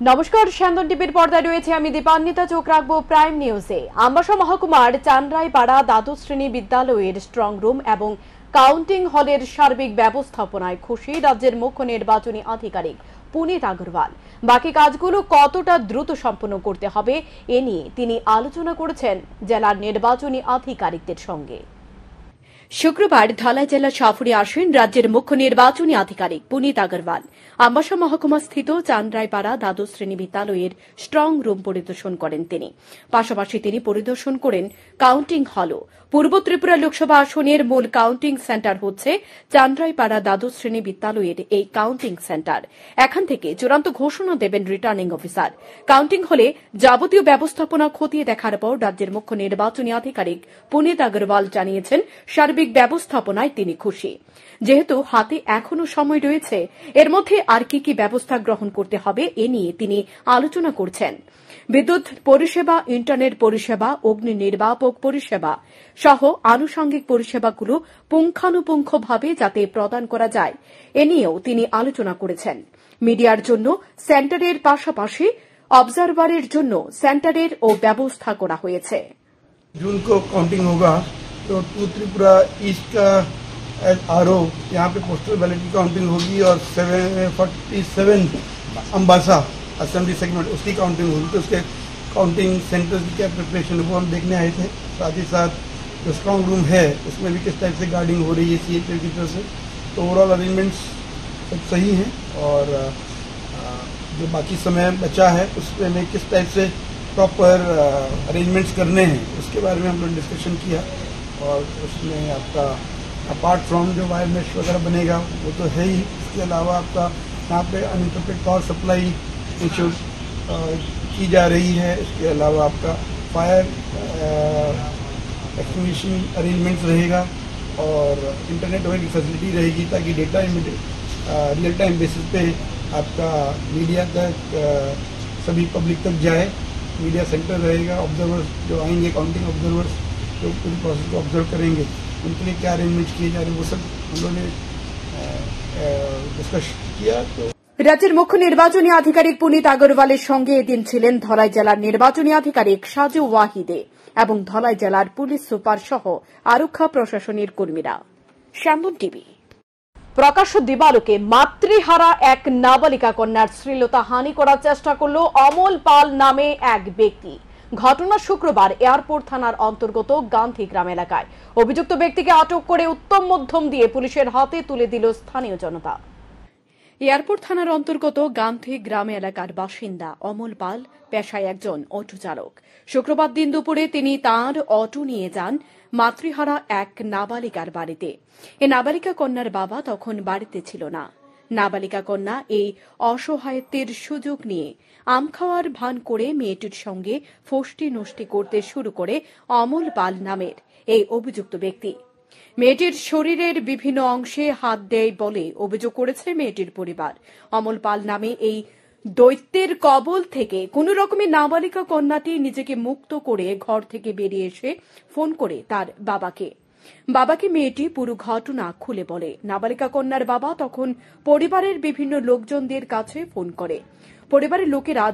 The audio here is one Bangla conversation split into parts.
নমস্কার, স্যান্দন টিভির পর্দায় রয়েছে আমি দীপান্বিতা। চোখ রাখবো প্রাইম নিউজে। আমবাসা মহকুমার চান্দ্রাইপাড়া দ্বাদশ শ্রেণী বিদ্যালয়ের স্ট্রং রুম এবং কাউন্টিং হলের সার্বিক ব্যবস্থাপনায় খুশি রাজ্যের মুখ্য নির্বাচনী আধিকারিক পুনিত আগরওয়াল। বাকি কাজগুলো কতটা দ্রুত সম্পন্ন করতে হবে এ নিয়ে তিনি আলোচনা করেছেন জেলার নির্বাচনী আধিকারিকদের সঙ্গে। শুক্রবার ধলাই জেলা সফরে আসেন রাজ্যের মুখ্য নির্বাচনী আধিকারিক পুনিত আগরওয়াল। আমবাসা মহকুমা স্থিত চান্দ্রাইপাড়া দ্বাদশ শ্রেণী বিদ্যালয়ের স্ট্রং রুম পরিদর্শন করেন তিনি। পাশাপাশি তিনি পরিদর্শন করেন কাউন্টিং হলও। পূর্ব ত্রিপুরা লোকসভা আসনের মূল কাউন্টিং সেন্টার হচ্ছে চান্দ্রাইপাড়া দ্বাদশ শ্রেণী বিদ্যালয়ের এই কাউন্টিং সেন্টার। এখান থেকে চূড়ান্ত ঘোষণা দেবেন রিটার্নিং অফিসার। কাউন্টিং হলে যাবতীয় ব্যবস্থাপনা খতিয়ে দেখার পর রাজ্যের মুখ্য নির্বাচনী আধিকারিক পুনিত আগরওয়াল জানিয়েছেন সার্বিক ব্যবস্থাপনায় তিনি খুশি। যেহেতু হাতে এখনো সময় রয়েছে, এর মধ্যে আর কি কি ব্যবস্থা গ্রহণ করতে হবে এ নিয়ে তিনি আলোচনা করছেন। বিদ্যুৎ পরিষেবা, ইন্টারনেট পরিষেবা, অগ্নি নির্বাপক পরিষেবা সহ আনুষঙ্গিক পরিষেবাগুলো পুঙ্খানুপুঙ্খভাবে যাতে প্রদান করা যায় এ নিয়েও তিনি আলোচনা করেছেন। মিডিয়ার জন্য সেন্টারের পাশাপাশি অবজারভারের জন্য সেন্টারের ও ব্যবস্থা করা হয়েছে। जून को काउंटिंग होगा तो त्रिपुरा ईस्ट का आरओ यहाँ पे पोस्टल बैलेट की काउंटिंग होगी और 47 अम्बासा असेंबली सेगमेंट उसकी काउंटिंग होगी। तो उसके काउंटिंग सेंटर्स की क्या प्रिपरेशन है वो हम देखने आए थे। साथ ही साथ जो स्ट्रॉन्ग रूम है उसमें भी किस टाइप से गार्डिंग हो रही है CA की तरफ से। तो ओवरऑल अरेंजमेंट्स सब सही हैं और जो बाकी समय बचा है उसमें में किस टाइप से प्रॉपर अरेंजमेंट्स करने हैं उसके बारे में हम लोग डिस्कशन किया। और उसमें आपका अपार्ट फ्रॉम जो वायर मेश वगैरह बनेगा वो तो है ही, इसके अलावा आपका यहाँ पे अनइंटरप्टेड पावर सप्लाई इंश्योर की जा रही है। इसके अलावा आपका फायर एक्सटिंग्विशन अरेंजमेंट्स रहेगा और इंटरनेट वगैरह की फैसिलिटी रहेगी ताकि डेटा रियल टाइम बेसिस पे आपका मीडिया तक सभी पब्लिक तक जाए। मीडिया सेंटर रहेगा, ऑब्जर्वर्स जो आएंगे, काउंटिंग ऑब्जर्वर्स जो पूरी प्रोसेस को ऑब्जर्व करेंगे उनके लिए क्या अरेंजमेंट किए जा रहे हैं वो सब हम लोगों ने डिस्कस किया। तो রাজ্যের মুখ্য নির্বাচনী আধিকারিক পুনিত আগরওয়ালের সঙ্গে এদিন ছিলেন ধলাই জেলার নির্বাচনী আধিকারিক সাজু ওয়াহিদে এবং ধলাই জেলার পুলিশ সুপার সহ আরক্ষা প্রশাসনের কর্মীরা। স্যান্দন টিভি। প্রকাশ্য দিবালোকে মাতৃহারা এক নাবালিকা কন্যার শ্লীলতা হানি করার চেষ্টা করল অমল পাল নামে এক ব্যক্তি। ঘটনা শুক্রবার এয়ারপোর্ট থানার অন্তর্গত গান্ধীগ্রাম এলাকায়। অভিযুক্ত ব্যক্তিকে আটক করে উত্তম মধ্যম দিয়ে পুলিশের হাতে তুলে দিল স্থানীয় জনতা। এয়ারপোর্ট থানার অন্তর্গত গান্ধীগ্রাম এলাকার বাসিন্দা অমল পাল পেশায় একজন অটো চালক। শুক্রবার দিন দুপুরে তিনি তাঁর অটো নিয়ে যান মাতৃহারা এক নাবালিকার বাড়িতে। এ নাবালিকা কন্যার বাবা তখন বাড়িতে ছিল না। নাবালিকা কন্যা এই অসহায়ত্বের সুযোগ নিয়ে আম খাওয়ার ভান করে মেয়েটির সঙ্গে ফষ্টি নষ্টি করতে শুরু করে অমল পাল নামের এই অভিযুক্ত ব্যক্তি। মেয়েটির শরীরের বিভিন্ন অংশে হাত দেয় বলে অভিযোগ করেছে মেয়েটির পরিবার। অমল পাল নামে এই দৈত্যের কবল থেকে কোন রকমে নাবালিকা কন্যাটি নিজেকে মুক্ত করে ঘর থেকে বেরিয়ে এসে ফোন করে তার বাবাকে মেয়েটি পুরো ঘটনা খুলে বলে। নাবালিকা কন্যার বাবা তখন পরিবারের বিভিন্ন লোকজনদের কাছে ফোন করে। পরিবারের লোকেরা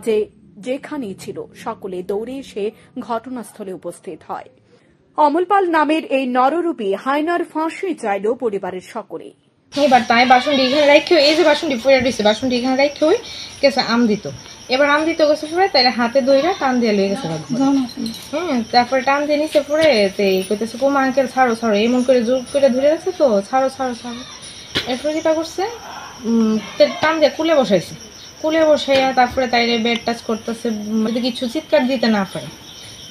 যেখানেই ছিল সকলে দৌড়ে এসে ঘটনাস্থলে উপস্থিত হয়। অমল পাল নামের এই নররূপী হায়নার ফাঁসি চাইল পরিবারের সকলে। এবার তাই বাসনটি এখানে রাখে, এই যে বাসনটি পড়ে দিচ্ছে, বাসনটি এখানে রাখে ওই গেছে আম দিত। এবার আম দিতে গেছে পরে তাই হাতে ধইরা টান দিয়ে লয়ে গেছে। তারপরে টান দিয়ে নিচে পড়ে কইতেছে কোমা আঙ্কেল ছাড়ো ছাড়ো, এমন করে জোর করে ধরে রাখছে তো ছাড়ো ছাড়ো ছাড়ো। এরপরে যেটা করছে টান দিয়ে কুলে বসাইছে। কুলে বসাইয়া তারপরে তাইরে বেড টাচ করতেছে, যদি কিছু চিৎকার দিতে না পারে।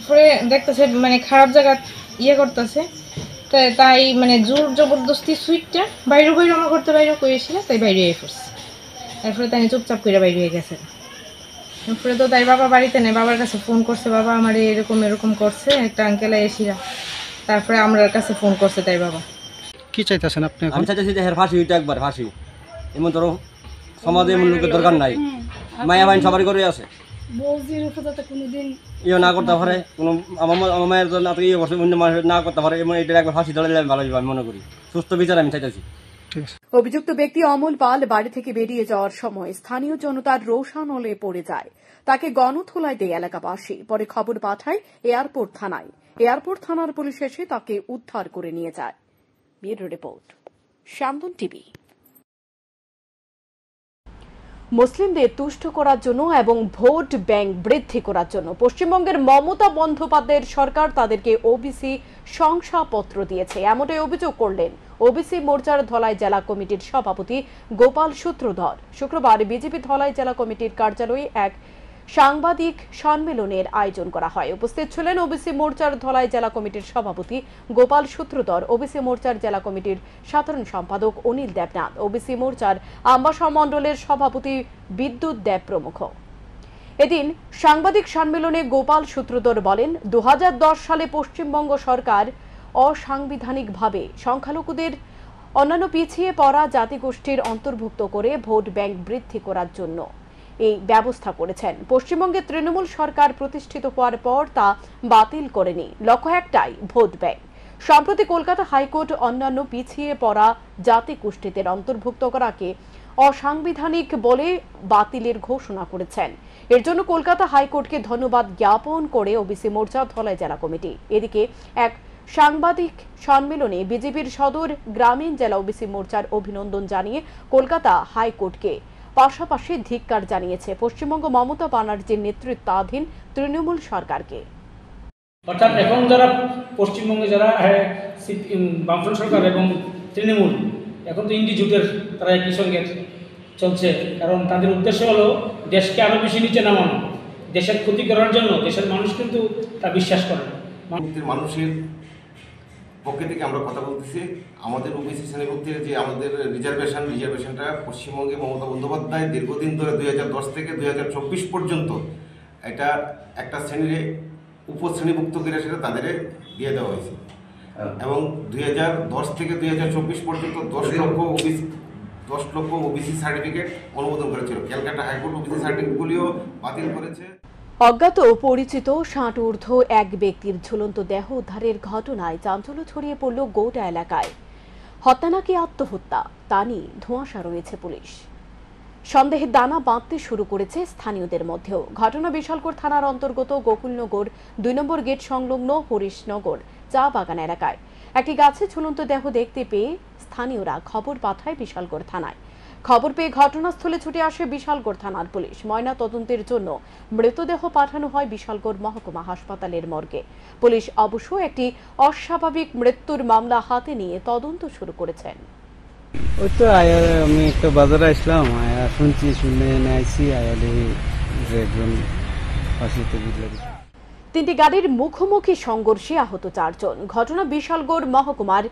পরে দেখতেছে মানে খারাপ জায়গা করতেছে, তাই মানে জোর জবরদস্তি সুইটটা বাইরে আমার করতে বাইরে করেছিল, তাই বাইরে পড়ছে। তারপরে তাই চুপচাপ করে বাইরে হয়ে গেছে। তারপরে তো তাই বাবা বাড়িতে নেই, বাবার কাছে ফোন করছে, বাবা আমার এরকম করছে একটা আঙ্কেল এসিরা। তারপরে আমার কাছে ফোন করছে তাই বাবা। কি চাইতেছেন আপনি? আমি চাইতেছি যে ফাঁসি হইতে একবার ফাঁসি। এমন ধরো সমাজে এমন লোকের দরকার নাই, মায়া বাইন সবারই করে আছে। ইয়ে না করতে পারে কোনো আমার মায়ের জন্য ইয়ে করছে, অন্য মানুষের না করতে পারে এমন এটা একবার ফাঁসি ধরে ভালো আমি মনে করি। সুস্থ বিচার আমি চাইতেছি। ঠিক আছে। অভিযুক্ত ব্যক্তি অমল পাল বাড়ি থেকে বেরিয়ে যাওয়ার সময় স্থানীয় জনতার রোষানলে পড়ে যায়। তাকে গণধোলাই দেয় এলাকাবাসী। পরে খবর পাঠায় এয়ারপোর্ট থানায়। এয়ারপোর্ট থানার পুলিশ এসে তাকে উদ্ধার করে নিয়ে যায়। Bureau report, Shantan TV. মুসলিমদের তুষ্ট করার জন্য এবং ভোট ব্যাংক বৃদ্ধি করার জন্য পশ্চিমবঙ্গের মমতা বন্দ্যোপাধ্যায়ের সরকার তাদেরকে ওবিসি শংসাপত্র দিয়েছে, এমনটাই অভিযোগ করলেন ওবিসি মোর্চার ধলাই জেলা কমিটির সভাপতি গোপাল সূত্রধর। শুক্রবার বিজেপি ধলাই জেলা কমিটির কার্যালয়ে এক সাংবাদিক সম্মেলনের আয়োজন করা হয়। উপস্থিত ছিলেন ওবিসি মোর্চার ধলাই জেলা কমিটির সভাপতি গোপাল সূত্রধর, ওবিসি মোর্চার জেলা কমিটির সাধারণ সম্পাদক অনিল দেবনাথ, ওবিসি মোর্চার আম্বাসা মণ্ডলের সভাপতি বিদ্যুৎ দেব প্রমুখ। এদিন সাংবাদিক সম্মেলনে গোপাল সূত্রধর বলেন, 2010 সালে পশ্চিমবঙ্গ সরকার অসাংবিধানিকভাবে সংখ্যালঘুদের অন্যান্য পিছিয়ে পড়া জাতিগোষ্ঠীর অন্তর্ভুক্ত করে ভোট ব্যাংক বৃদ্ধি করার জন্য এই ব্যবস্থা করেছেন। পশ্চিমবঙ্গে তৃণমূল সরকার প্রতিষ্ঠিত হওয়ার পর তা বাতিল করেনি, লক্ষ্য একটাই, ভোট ব্যাংক। সম্প্রতি কলকাতা হাইকোর্ট অন্যান্য পিছিয়ে পড়া জাতিগোষ্ঠীদের অন্তর্ভুক্ত করাকে অসাংবিধানিক বলে বাতিলের ঘোষণা করেছেন। এর জন্য কলকাতা হাইকোর্টকে ধন্যবাদ জ্ঞাপন করে ওবিসি মোর্চা ধলাই জেলা কমিটি। এদিকে এক সাংবাদিক সম্মেলনে বিজেপির সদর গ্রামীণ জেলা ওবিসি মোর্চার অভিনন্দন জানিয়ে কলকাতা হাইকোর্টকে পাশাপাশি ধিক্কার জানিয়েছে পশ্চিমবঙ্গ মমতা ব্যানার্জির নেতৃত্বাধীন তৃণমূল সরকারকে। অর্থাৎ এখন যারা পশ্চিমবঙ্গে যারা বামফ্রন্ট সরকার এবং তৃণমূল এখন তো ইন্ডি জোটের তারা একই সঙ্গে চলছে, কারণ তাদের উদ্দেশ্য হলো দেশকে আরো বেশি নিচে নামানো, দেশের ক্ষতি করার জন্য। দেশের মানুষ কিন্তু তা বিশ্বাস করে না। মানুষের পক্ষে থেকে আমরা কথা বলতেছি। আমাদের ওবিসি শ্রেণীভুক্তির যে আমাদের রিজার্ভেশনটা পশ্চিমবঙ্গে মমতা বন্দ্যোপাধ্যায় দীর্ঘদিন ধরে 2010 থেকে 2024 পর্যন্ত এটা একটা শ্রেণীর উপশ্রেণীভুক্ত করে সেটা তাদের দিয়ে দেওয়া হয়েছে, এবং 2010 থেকে 2024 পর্যন্ত 10 লক্ষ ওবিসি সার্টিফিকেট অনুমোদন করেছিল। ক্যালকাটা হাইকোর্ট ওবিসি সার্টিফিকেটগুলিও বাতিল করেছে। অজ্ঞাত পরিচিত 60 ঊর্ধ্ব এক ব্যক্তির ঝুলন্ত দেহ উদ্ধারের ঘটনায় চাঞ্চল্য ছড়িয়ে পড়ল গোটা এলাকায়। হত্যা নাকি আত্মহত্যা তা নিয়ে ধোঁয়াশা রয়েছে পুলিশ। সন্দেহের দানা বাঁধতে শুরু করেছে স্থানীয়দের মধ্যেও। ঘটনা বিশালগড় থানার অন্তর্গত গোকুলনগর 2 নম্বর গেট সংলগ্ন হরিশনগর চা বাগান এলাকায় একটি গাছে ঝুলন্ত দেহ দেখতে পেয়ে স্থানীয়রা খবর পাঠায় বিশালগড় থানায়। খবর পেয়ে ঘটনাস্থলে ছুটে আসে বিশালগড় থানার পুলিশ। ময়না তদন্তের জন্য মৃতদেহ পাঠানো হয় বিশালগড় মহকুমা হাসপাতালের মর্গে। পুলিশ অবশ্য একটি অস্বাভাবিক মৃত্যুর মামলা হাতে নিয়ে তদন্ত শুরু করেছেন। ওই তো আমি একটা বাজারে আসলাম, শুনছি, শুনে আইসি একজন ফাঁসিতে বুঝলাম। 3টি গাড়ির মুখোমুখি সংঘর্ষে আহত 4 জন। ঘটনা বিশালগড় মহকুমার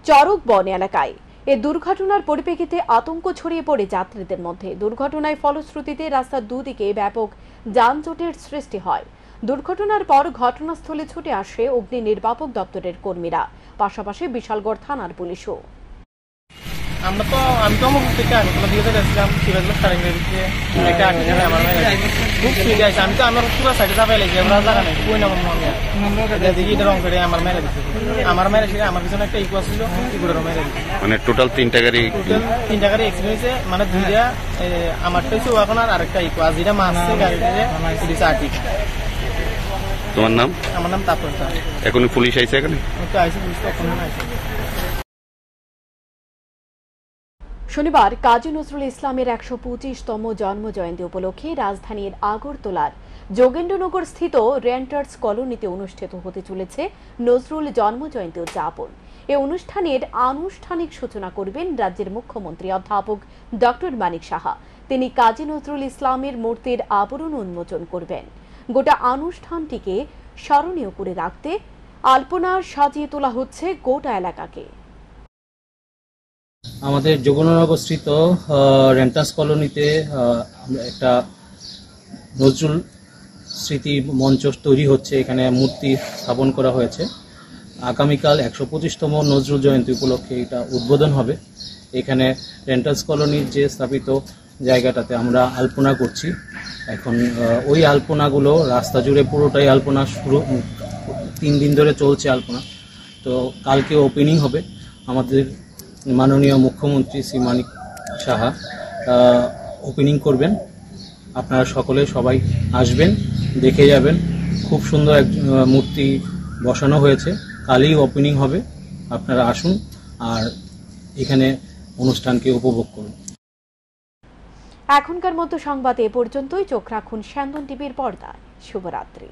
চরকবন এলাকায়। এই দুর্ঘটনার পরিপ্রেক্ষিতে আতঙ্ক ছড়িয়ে পড়ে যাত্রীদের মধ্যে। দুর্ঘটনায় ফলশ্রুতিতে রাস্তার দুদিকে ব্যাপক যানজটের সৃষ্টি হয়। দুর্ঘটনার পর ঘটনাস্থলে ছুটে আসে অগ্নি নির্বাপক দপ্তরের কর্মীরা, পাশাপাশি বিশালগড় থানার পুলিশও। আমি তো থেকে দিয়ে যাচ্ছিলাম সিরাজগঞ্জ সারেঙ্গের দিকে একটা আটকে আমার খুব সুবিধা আছে। আমি তো আমার পুরো সাইডে চাপাই লাগছি, আমরা জায়গা নেই কই নাম দেখি এটা রং করে আমার মেরে দিচ্ছে। আমার মেরে ছিল, আমার পিছনে একটা ইকো ছিল, ইকোটারও মেরে দিচ্ছে। মানে টোটাল 3টা গাড়ি এক্সিডেন্ট হয়েছে, মানে দুইটা আমারটা হচ্ছে এখন আর আরেকটা ইকো আর যেটা মারছে গাড়িতে পুলিশ আটি। তোমার নাম? আমার নাম তাপস। এখন পুলিশ আইছে এখানে? আইসি পুলিশ এখন আইসে। শনিবার কাজী নজরুল ইসলামের 125তম জন্মজয়ন্তী উপলক্ষে রাজধানীর আগরতলার যোগেন্দ্রনগর স্থিত রেন্টার্স কলোনিতে অনুষ্ঠিত হতে চলেছে নজরুল জন্মজয়ন্তী উদযাপন। এই অনুষ্ঠানের আনুষ্ঠানিক সূচনা করবেন রাজ্যের মুখ্যমন্ত্রী অধ্যাপক ডক্টর মানিক সাহা। তিনি কাজী নজরুল ইসলামের মূর্তির আবরণ উন্মোচন করবেন। গোটা অনুষ্ঠানটিকে স্মরণীয় করে রাখতে আলপনা সাজিয়ে তোলা হচ্ছে গোটা এলাকাকে। আমাদের যোগেন্দ্রনগরস্থিত রেন্টার্স কলোনিতে একটা নজরুল স্মৃতি মঞ্চ তৈরি হচ্ছে। এখানে মূর্তি স্থাপন করা হয়েছে। আগামীকাল 125তম নজরুল জয়ন্তী উপলক্ষে এটা উদ্বোধন হবে। এখানে রেন্টার্স কলোনির যে স্থাপিত জায়গাটাতে আমরা আলপনা করছি। এখন ওই আলপনাগুলো রাস্তা জুড়ে পুরোটাই আলপনা শুরু, 3 দিন ধরে চলছে আলপনা। তো কালকে ওপেনিং হবে। আমাদের মাননীয় মুখ্যমন্ত্রী শ্রী মানিক সাহা ওপেনিং করবেন। আপনারা সকলে সবাই আসবেন, দেখে যাবেন। খুব সুন্দর এক মূর্তি বসানো হয়েছে, কালই ওপেনিং হবে। আপনারা আসুন আর এখানে অনুষ্ঠানকে উপভোগ করুন। এখনকার মতো সংবাদ এ পর্যন্তই। চোখ রাখুন স্যান্দন টিভির পর্দায়। শুভরাত্রি।